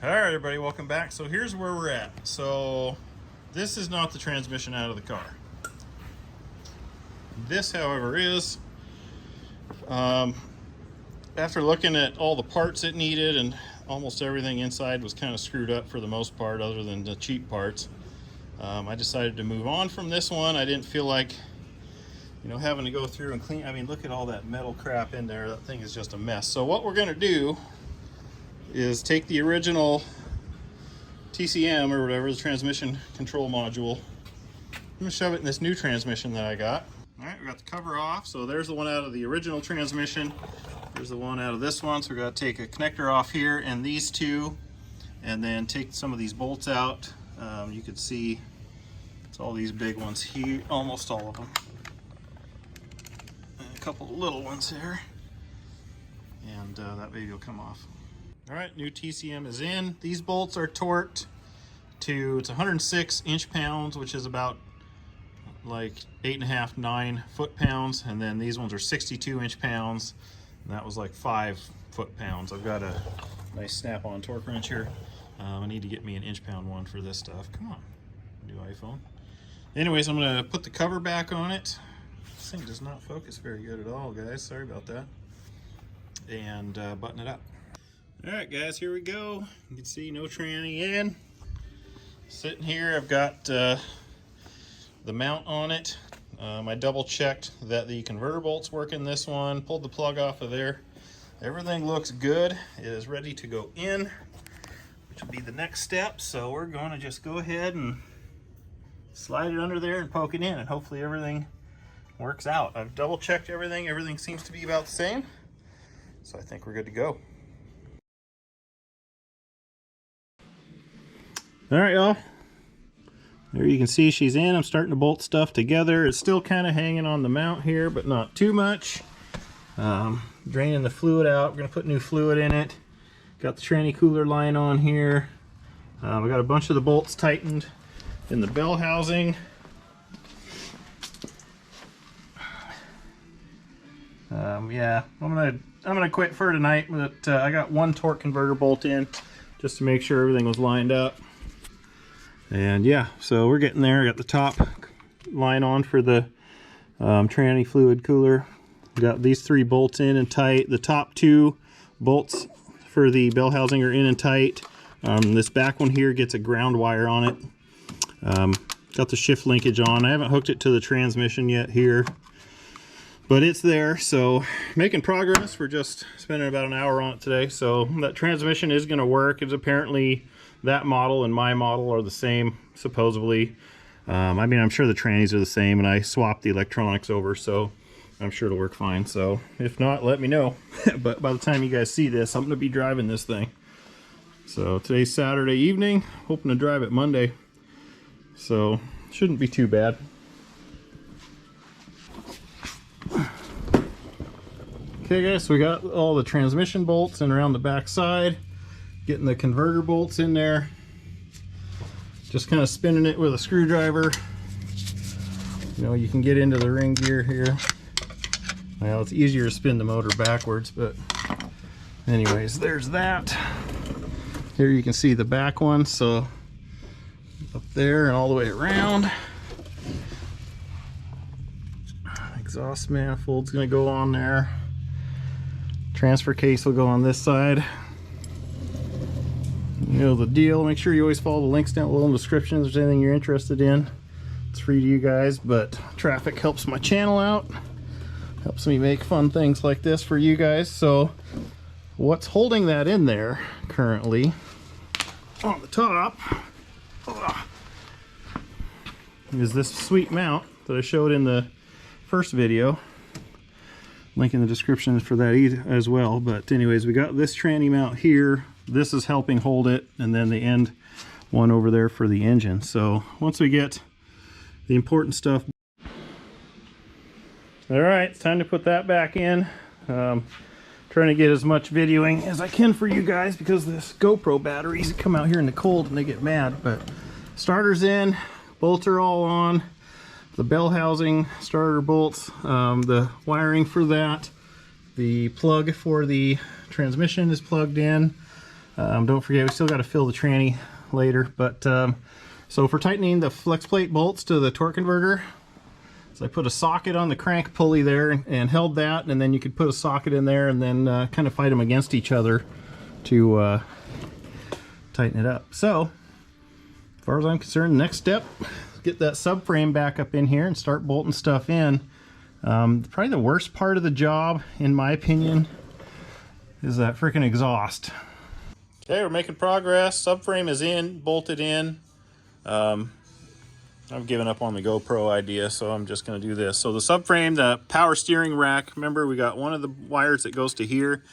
All right, everybody, welcome back. So here's where we're at. So this is not the transmission out of the car. This, however, is. After looking at all the parts it needed, and almost everything inside was kind of screwed up for the most part, other than the cheap parts, I decided to move on from this one. I didn't feel like, having to go through and clean. I mean, look at all that metal crap in there. That thing is just a mess. So what we're going to do is take the original TCM or whatever, the transmission control module. I'm going to shove it in this new transmission that I got. All right, we got the cover off. So there's the one out of the original transmission. There's the one out of this one. So we're going to take a connector off here and these two, and then take some of these bolts out. You can see it's all these big ones here, almost all of them. And a couple of little ones here. And that baby will come off. All right, new TCM is in. These bolts are torqued to, it's 106 inch-pounds, which is about like 8.5, 9 foot-pounds. And then these ones are 62 inch-pounds, and that was like 5 foot-pounds. I've got a nice snap-on torque wrench here. I need to get me an inch-pound one for this stuff. Come on, new iPhone. Anyways, I'm gonna put the cover back on it. This thing does not focus very good at all, guys. Sorry about that. And button it up. All right, guys, here we go. You can see no tranny in. Sitting here, I've got the mount on it. I double checked that the converter bolts work in this one, pulled the plug off of there. Everything looks good. It is ready to go in, which will be the next step. So we're going to just go ahead and slide it under there and poke it in, and hopefully everything works out. I've double checked everything. Everything seems to be about the same. So I think we're good to go. All right, y'all. There you can see she's in. I'm starting to bolt stuff together. It's still kind of hanging on the mount here, but not too much. Draining the fluid out. We're going to put new fluid in it. Got the tranny cooler line on here. We got a bunch of the bolts tightened in the bell housing. Yeah, I'm gonna quit for tonight, but I got one torque converter bolt in just to make sure everything was lined up. And yeah, so we're getting there. I got the top line on for the tranny fluid cooler. Got these 3 bolts in and tight. The top 2 bolts for the bell housing are in and tight. This back one here gets a ground wire on it. Got the shift linkage on. I haven't hooked it to the transmission yet here, but it's there. So making progress. We're just spending about an hour on it today. So that transmission is going to work. It's apparently that model and my model are the same, supposedly. I mean, I'm sure the trannies are the same, and I swapped the electronics over, so I'm sure it'll work fine. So if not, let me know. But by the time you guys see this, I'm going to be driving this thing. So today's Saturday evening, hoping to drive it Monday. So shouldn't be too bad. Okay, guys, so we got all the transmission bolts in around the back side. Getting the converter bolts in there. Just kind of spinning it with a screwdriver. You can get into the ring gear here. Well, it's easier to spin the motor backwards, but anyways, there's that. Here you can see the back one, so up there and all the way around. Exhaust manifold's gonna go on there. Transfer case will go on this side. You know the deal. Make sure you always follow the links down below in the description if there's anything you're interested in. It's free to you guys, but traffic helps my channel out. Helps me make fun things like this for you guys. So what's holding that in there currently on the top is this sweet mount that I showed in the first video. Link in the description for that as well. But anyways, we got this tranny mount here. This is helping hold it, and then the end one over there for the engine. So once we get the important stuff, all right, it's time to put that back in. Trying to get as much videoing as I can for you guys, because this GoPro batteries come out here in the cold and they get mad. But starter's in, bolts are all on, the bell housing, starter bolts, the wiring for that, the plug for the transmission is plugged in. Don't forget, we still got to fill the tranny later. But so for tightening the flex plate bolts to the torque converter, so I put a socket on the crank pulley there and held that, and then you could put a socket in there and then kind of fight them against each other to tighten it up. So as far as I'm concerned, next step, get that subframe back up in here and start bolting stuff in. Probably the worst part of the job, in my opinion, is that freaking exhaust. Okay, we're making progress. Subframe is in, bolted in. I've given up on the GoPro idea, so I'm just going to do this. So the subframe, the power steering rack, remember we got one of the wires that goes to here.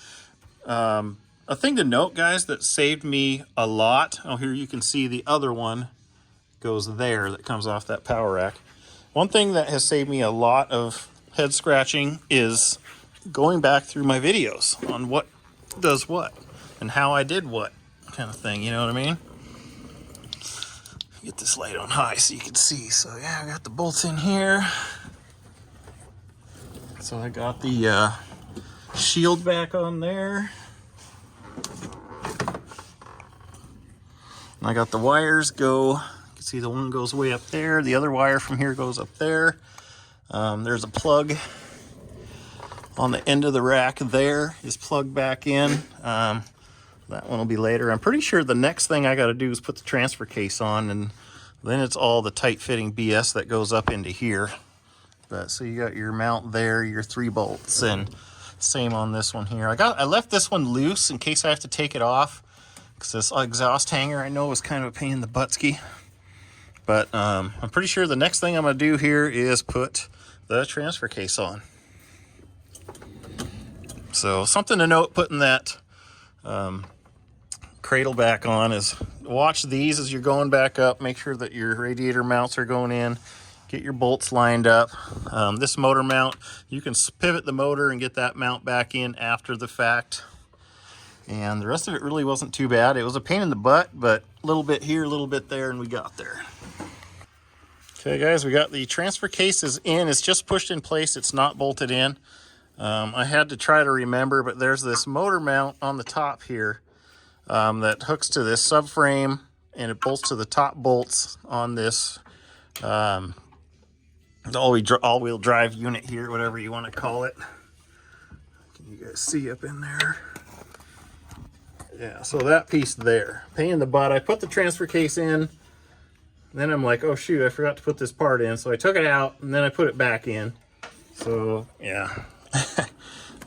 A thing to note, guys, that saved me a lot. Oh, here you can see the other one goes there that comes off that power rack. One thing that has saved me a lot of head scratching is going back through my videos on what does what and how I did what kind of thing, you know what I mean? Get this light on high so you can see. So yeah, I got the bolts in here. So I got the shield back on there. And I got the wires go. You can see the one goes way up there. The other wire from here goes up there. There's a plug on the end of the rack there is plugged back in. That one will be later. I'm pretty sure the next thing I got to do is put the transfer case on, and then it's all the tight fitting BS that goes up into here. But so you got your mount there, your 3 bolts, and same on this one here. I left this one loose in case I have to take it off, because this exhaust hanger I know was kind of a pain in the buttski. But I'm pretty sure the next thing I'm going to do here is put the transfer case on. So something to note putting that cradle back on is watch these as you're going back up. Make sure that your radiator mounts are going in. Get your bolts lined up. This motor mount, you can pivot the motor and get that mount back in after the fact. And the rest of it really wasn't too bad. It was a pain in the butt, but a little bit here, a little bit there, and we got there. Okay, guys, we got the transfer cases in. It's just pushed in place. It's not bolted in. I had to try to remember, but there's this motor mount on the top here that hooks to this subframe, and it bolts to the top bolts on this all-wheel drive unit here, whatever you want to call it. Can you guys see up in there? Yeah, so that piece there, pain in the butt. I put the transfer case in, then I'm like, oh shoot, I forgot to put this part in. So I took it out, and then I put it back in. So yeah,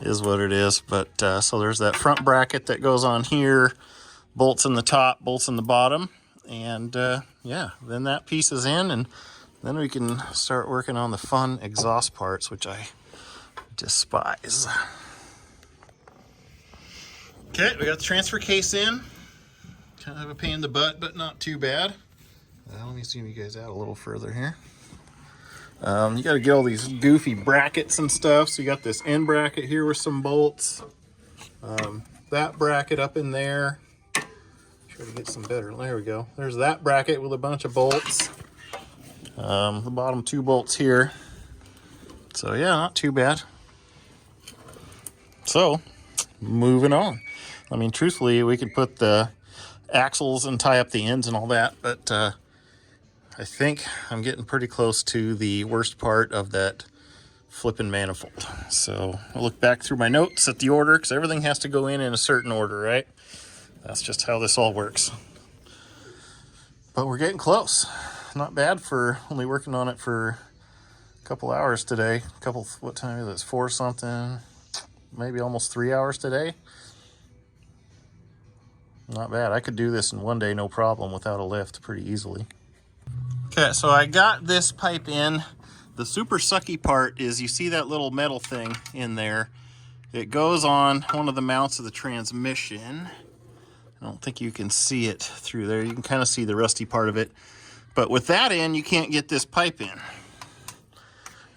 is what it is. But so there's that front bracket that goes on here, bolts in the top, bolts in the bottom, and yeah, then that piece is in, and then we can start working on the fun exhaust parts, which I despise. Okay, we got the transfer case in. Kind of a pain in the butt, but not too bad. Let me zoom you guys out a little further here. You got to get all these goofy brackets and stuff. So you got this end bracket here with some bolts. That bracket up in there. Try to get some better. There we go. There's that bracket with a bunch of bolts. The bottom 2 bolts here. So yeah, not too bad. So, moving on. I mean, truthfully, we could put the axles and tie up the ends and all that, but I think I'm getting pretty close to the worst part of that flipping manifold. So I'll look back through my notes at the order, because everything has to go in a certain order, right? That's just how this all works. But we're getting close. Not bad for only working on it for a couple hours today. What time is it? It's 4 something, maybe almost 3 hours today. Not bad. I could do this in one day, no problem, without a lift pretty easily. Okay, so I got this pipe in. The super sucky part is you see that little metal thing in there. It goes on one of the mounts of the transmission. I don't think you can see it through there. You can kind of see the rusty part of it. But with that in, you can't get this pipe in,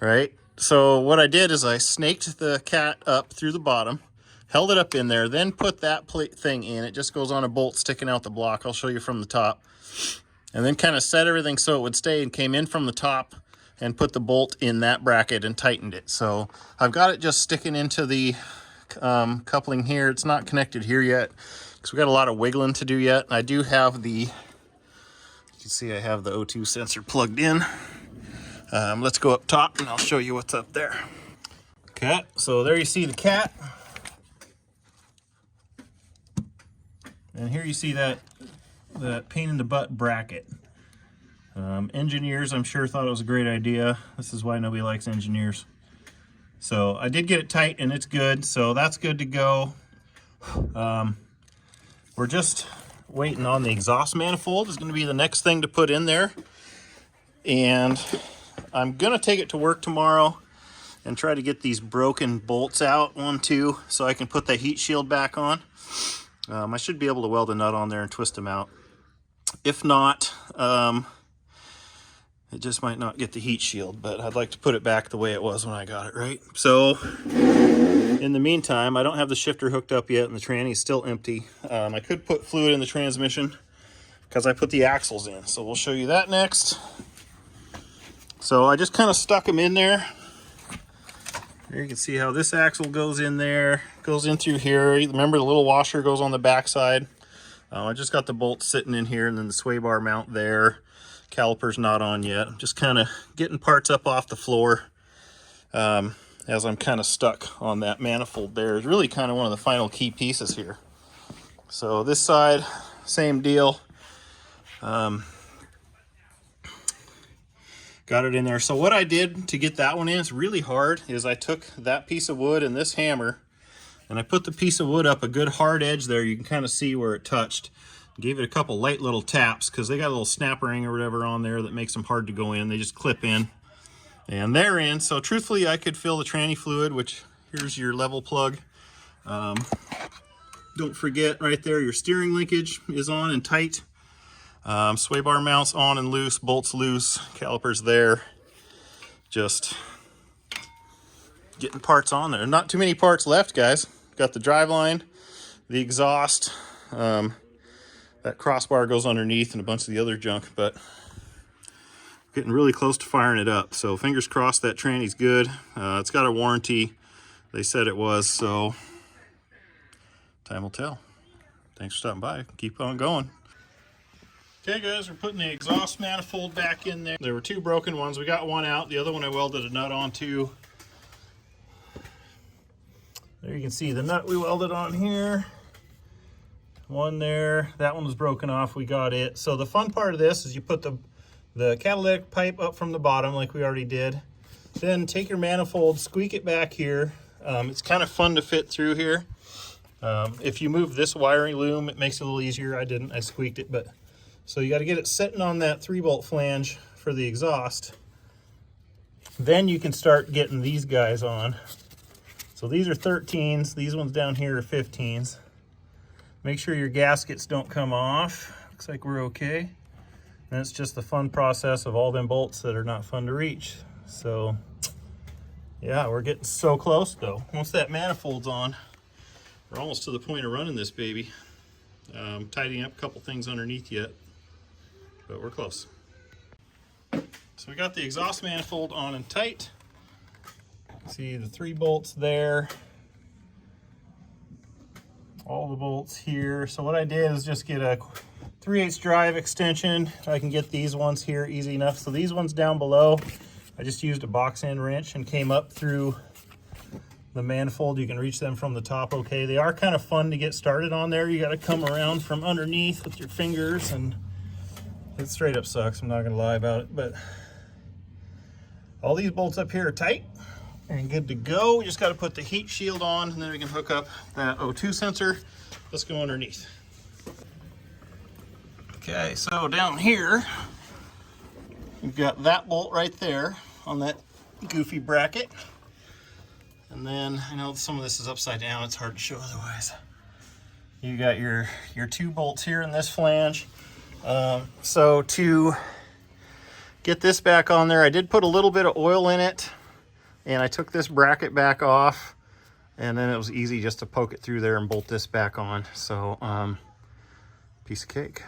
right? So what I did is I snaked the cat up through the bottom, held it up in there, then put that plate thing in. It just goes on a bolt sticking out the block. I'll show you from the top. And then kind of set everything so it would stay, and came in from the top and put the bolt in that bracket and tightened it. So I've got it just sticking into the coupling here. It's not connected here yet because we got a lot of wiggling to do yet. I do have the, you can see I have the O2 sensor plugged in. Let's go up top and I'll show you what's up there. Okay, so there you see the cat. And here you see that pain in the butt bracket. Engineers, I'm sure, thought it was a great idea. This is why nobody likes engineers. So I did get it tight and it's good, so that's good to go. We're just waiting on the exhaust manifold. Is going to be the next thing to put in there. And I'm going to take it to work tomorrow and try to get these broken bolts out, 1, 2, so I can put the heat shield back on. I should be able to weld a nut on there and twist them out. If not, it just might not get the heat shield, but I'd like to put it back the way it was when I got it, right? So in the meantime, I don't have the shifter hooked up yet and the tranny is still empty. I could put fluid in the transmission because I put the axles in. So we'll show you that next. So I just kind of stuck them in there. There you can see how this axle goes in there, goes in through here. Remember the little washer goes on the back side. I just got the bolts sitting in here and then the sway bar mount there. Caliper's not on yet. I'm just kind of getting parts up off the floor as I'm kind of stuck on that manifold there. It's really kind of one of the final key pieces here. So this side, same deal. Got it in there. So what I did to get that one in, it's really hard, is I took that piece of wood and this hammer and I put the piece of wood up a good hard edge there. You can kind of see where it touched. Gave it a couple light little taps because they got a little snap ring or whatever on there that makes them hard to go in. They just clip in and they're in. So truthfully, I could fill the tranny fluid, which here's your level plug. Don't forget right there, your steering linkage is on and tight. Sway bar mounts on and loose, bolts loose, calipers there. Just getting parts on there. Not too many parts left, guys. Got the driveline, the exhaust, that crossbar goes underneath and a bunch of the other junk, but getting really close to firing it up. So fingers crossed that tranny's good. It's got a warranty. They said it was, so time will tell. Thanks for stopping by. Keep on going. Okay guys, we're putting the exhaust manifold back in there. There were 2 broken ones. We got one out. The other one I welded a nut onto. There you can see the nut we welded on here. One there. That one was broken off. We got it. So the fun part of this is you put the catalytic pipe up from the bottom like we already did. Then take your manifold, squeak it back here. It's kind of fun to fit through here. If you move this wiring loom, it makes it a little easier. I didn't. I squeaked it, but so you got to get it sitting on that 3-bolt flange for the exhaust. Then you can start getting these guys on. So these are 13s. These ones down here are 15s. Make sure your gaskets don't come off. Looks like we're okay. And it's just the fun process of all them bolts that are not fun to reach. So yeah, we're getting so close though. Once that manifold's on, we're almost to the point of running this baby. Tidying up a couple things underneath yet, but we're close. So we got the exhaust manifold on and tight. See the 3 bolts there. All the bolts here. So what I did is just get a 3/8 drive extension. I can get these ones here easy enough. So these ones down below, I just used a box end wrench and came up through the manifold. You can reach them from the top okay. They are kind of fun to get started on there. You got to come around from underneath with your fingers and it straight up sucks. I'm not going to lie about it, but all these bolts up here are tight and good to go. We just got to put the heat shield on and then we can hook up that O2 sensor. Let's go underneath. Okay, so down here, we've got that bolt right there on that goofy bracket. And then, I know some of this is upside down, it's hard to show otherwise. You got your 2 bolts here in this flange. So to get this back on there, I did put a little bit of oil in it. And I took this bracket back off and then it was easy just to poke it through there and bolt this back on. So, piece of cake.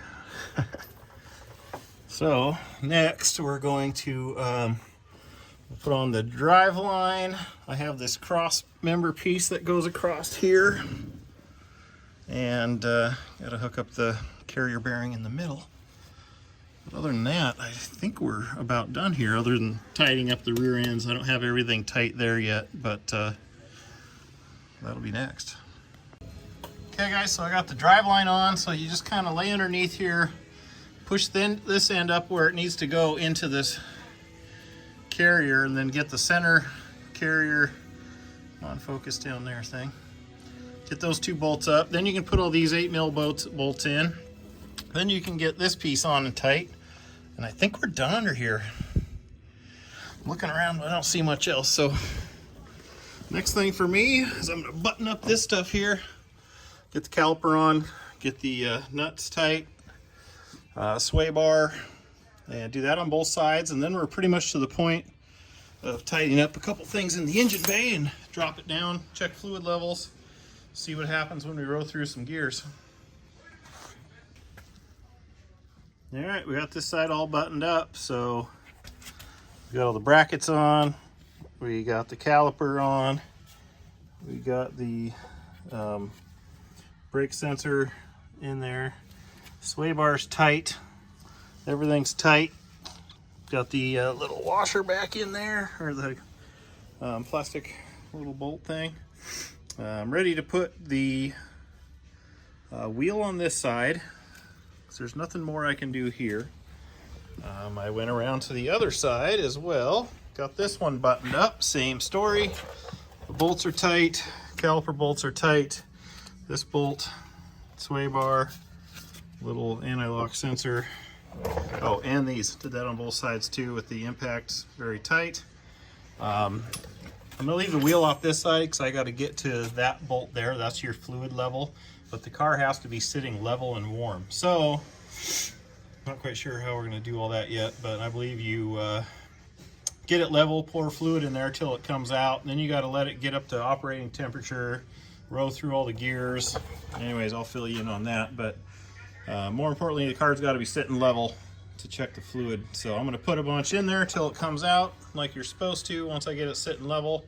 So next we're going to put on the Driveline. I have this cross member piece that goes across here. and got to hook up the carrier bearing in the middle. But other than that, I think we're about done here, other than tightening up the rear ends. I don't have everything tight there yet, but that'll be next. Okay guys, so I got the Driveline on, so you just kind of lay underneath here, push this end up where it needs to go into this carrier, and then get the center carrier on focus down there thing. Get those two bolts up. Then you can put all these 8mm bolts in. Then you can get this piece on and tight. And I think we're done under here. I'm looking around, but I don't see much else. So next thing for me is I'm gonna button up this stuff here, get the caliper on, get the nuts tight, sway bar, and do that on both sides. And then we're pretty much to the point of tightening up a couple things in the engine bay and drop it down, check fluid levels, see what happens when we row through some gears. All right, we got this side all buttoned up, so we got all the brackets on, we got the caliper on, we got the brake sensor in there, sway bar's tight, everything's tight. Got the little washer back in there, or the plastic little bolt thing. I'm ready to put the wheel on this side, because there's nothing more I can do here. I went around to the other side as well. Got this one buttoned up, same story. The bolts are tight, caliper bolts are tight. This bolt, sway bar, little anti-lock sensor. Oh, and these, did that on both sides too with the impacts very tight. I'm gonna leave the wheel off this side because I got to get to that bolt there. That's your fluid level, but the car has to be sitting level and warm. So, not quite sure how we're gonna do all that yet, but I believe you get it level, pour fluid in there till it comes out, and then you got to let it get up to operating temperature, row through all the gears. Anyways, I'll fill you in on that, but more importantly, the car's got to be sitting level to check the fluid. So I'm going to put a bunch in there till it comes out like you're supposed to once I get it sitting level,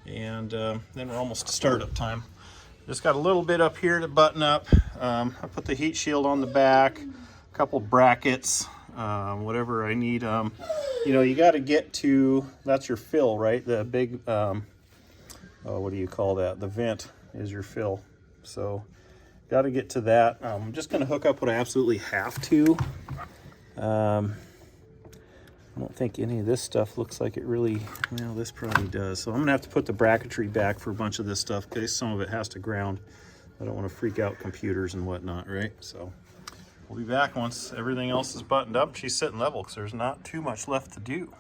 and then we're almost to startup time. Just got a little bit up here to button up. I put the heat shield on the back, a couple brackets, whatever I need. You know, you got to get to, that's your fill, right? The big, oh, what do you call that? The vent is your fill. So got to get to that. I'm just going to hook up what I absolutely have to. I don't think any of this stuff looks like it really, well, this probably does. So I'm going to have to put the bracketry back for a bunch of this stuff because some of it has to ground. I don't want to freak out computers and whatnot, right? So we'll be back once everything else is buttoned up. She's sitting level because there's not too much left to do.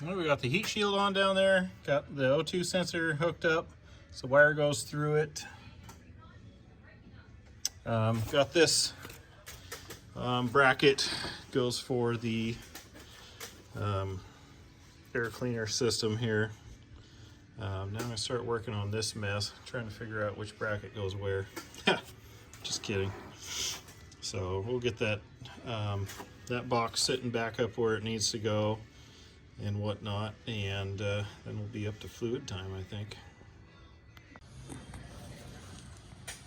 Well, we got the heat shield on down there. Got the O2 sensor hooked up, so wire goes through it. Got this bracket, goes for the air cleaner system here. Now I'm going to start working on this mess, trying to figure out which bracket goes where. Just kidding. So we'll get that that box sitting back up where it needs to go and whatnot, and then we'll be up to fluid time, I think.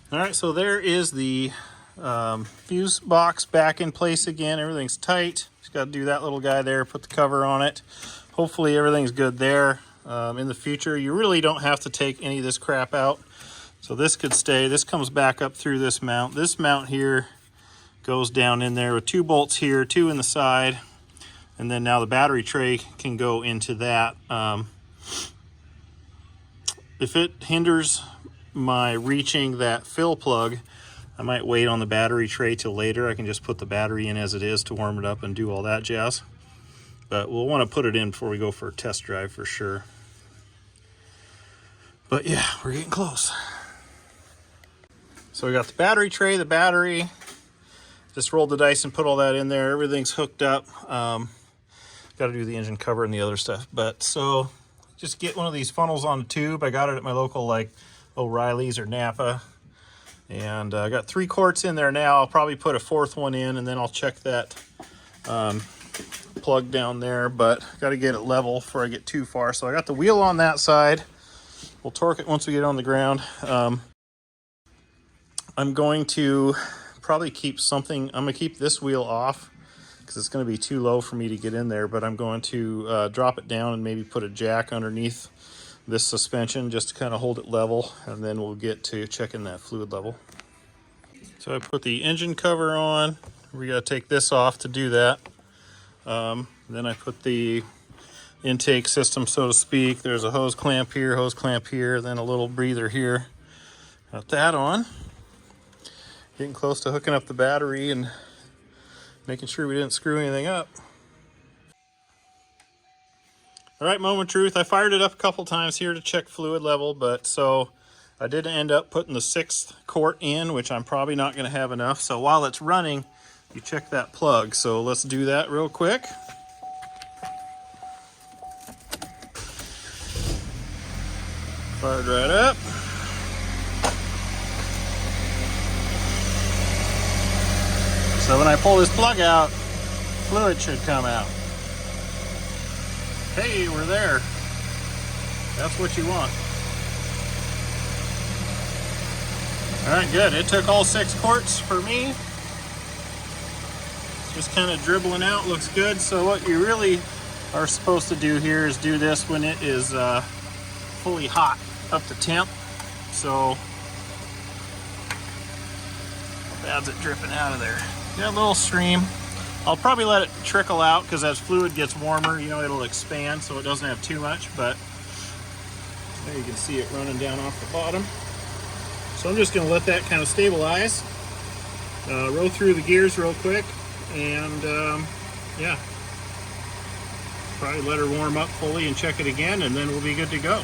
All right, so there is the fuse box back in place again. Everything's tight. Just got to do that little guy there, put the cover on it. Hopefully everything's good there. In the future, you really don't have to take any of this crap out. So this could stay. This comes back up through this mount. This mount here goes down in there with two bolts here, two in the side. And then now the battery tray can go into that. If it hinders my reaching that fill plug, I might wait on the battery tray till later. I can just put the battery in as it is to warm it up and do all that jazz. But we'll want to put it in before we go for a test drive for sure. But yeah, we're getting close. So we got the battery tray, the battery. Just rolled the dice and put all that in there. Everything's hooked up. Got to do the engine cover and the other stuff. But so just get one of these funnels on a tube. I got it at my local like O'Reilly's or Napa. And I got 3 quarts in there now. I'll probably put a 4th one in, and then I'll check that plug down there. But got to get it level before I get too far. So I got the wheel on that side. We'll torque it once we get on the ground. I'm going to probably keep something. I'm going to keep this wheel off because it's going to be too low for me to get in there, but I'm going to drop it down and maybe put a jack underneath this suspension just to kind of hold it level, and then we'll get to checking that fluid level. So I put the engine cover on. We got to take this off to do that. Then I put the intake system, so to speak. There's a hose clamp here, then a little breather here. Got that on. Getting close to hooking up the battery and making sure we didn't screw anything up. All right, moment of truth. I fired it up a couple times here to check fluid level, but so I did end up putting the 6th quart in, which I'm probably not going to have enough. So while it's running, you check that plug. So let's do that real quick. Fired right up. So when I pull this plug out, fluid should come out. Hey, we're there. That's what you want. All right, good. It took all 6 quarts for me. It's just kind of dribbling out, looks good. So what you really are supposed to do here is do this when it is fully hot, up to temp. So how bad's it dripping out of there? Got a little stream. I'll probably let it trickle out because as fluid gets warmer, you know, it'll expand so it doesn't have too much, but there you can see it running down off the bottom. So I'm just going to let that kind of stabilize, roll through the gears real quick, and yeah, probably let her warm up fully and check it again, and then we'll be good to go.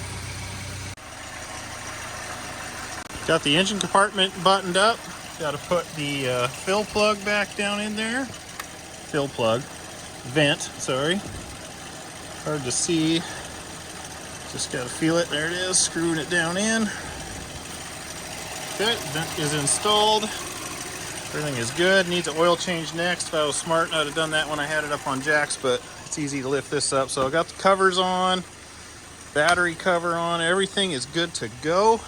Got the engine compartment buttoned up. Got to put the fill plug back down in there. Fill plug, vent, sorry. Hard to see. Just got to feel it. There it is, screwing it down in. Okay, vent is installed. Everything is good. Needs an oil change next. If I was smart, I'd have done that when I had it up on jacks, but it's easy to lift this up. So I got the covers on, battery cover on. Everything is good to go.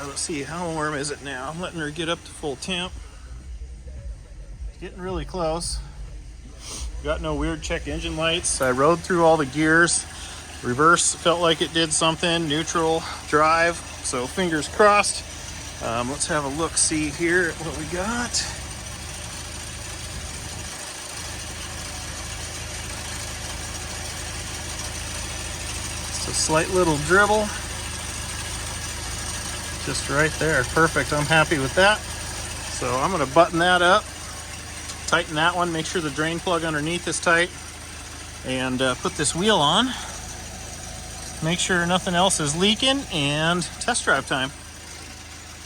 Let's see, how warm is it now? I'm letting her get up to full temp. Getting really close. Got no weird check engine lights. I rode through all the gears. Reverse felt like it did something. Neutral, drive. So fingers crossed. Let's have a look see here at what we got. Just a slight little dribble. Just right there. Perfect. I'm happy with that. So I'm going to button that up. Tighten that one, make sure the drain plug underneath is tight, and put this wheel on. Make sure nothing else is leaking, and test drive time.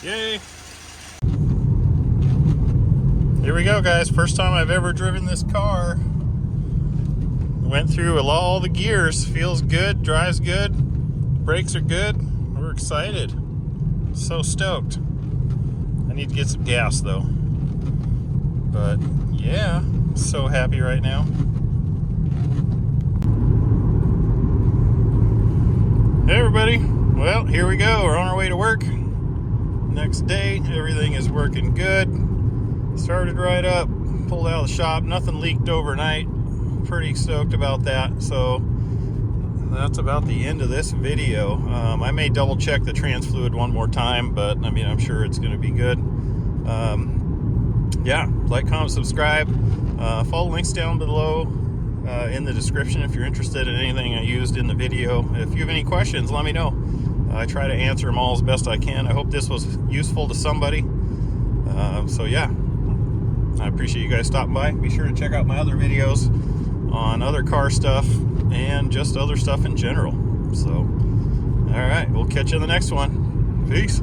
Yay! Here we go, guys. First time I've ever driven this car. Went through all the gears. Feels good, drives good, brakes are good. We're excited. So stoked. I need to get some gas though. But yeah, so happy right now. Hey everybody, well, here we go. We're on our way to work. Next day, everything is working good. Started right up, pulled out of the shop, nothing leaked overnight. Pretty stoked about that. So that's about the end of this video. I may double check the trans fluid one more time, but I mean, I'm sure it's going to be good. Yeah, like, comment, subscribe. Follow links down below in the description if you're interested in anything I used in the video. If you have any questions, let me know. I try to answer them all as best I can. I hope this was useful to somebody. So yeah, I appreciate you guys stopping by. Be sure to check out my other videos on other car stuff and just other stuff in general. So, all right, we'll catch you in the next one. Peace.